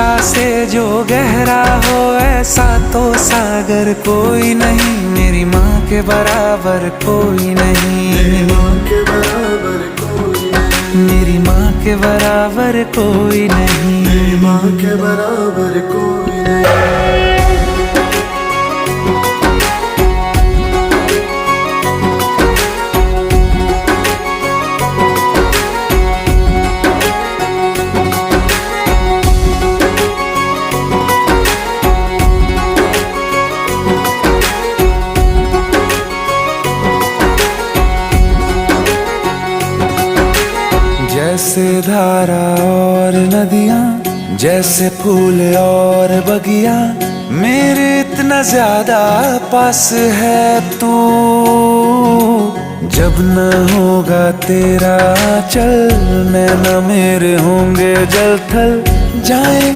रिश्ता से जो गहरा हो ऐसा तो सागर कोई नहीं। मेरी माँ के बराबर कोई नहीं, मेरी माँ के बराबर कोई नहीं, मेरी माँ के बराबर कोई नहीं, मेरी माँ के बराबर कोई नहीं। जैसे धारा और नदियाँ, जैसे फूल और बगिया, मेरे इतना ज्यादा पास है तू। जब न होगा तेरा चल, नैना मेरे होंगे जल थल जाए।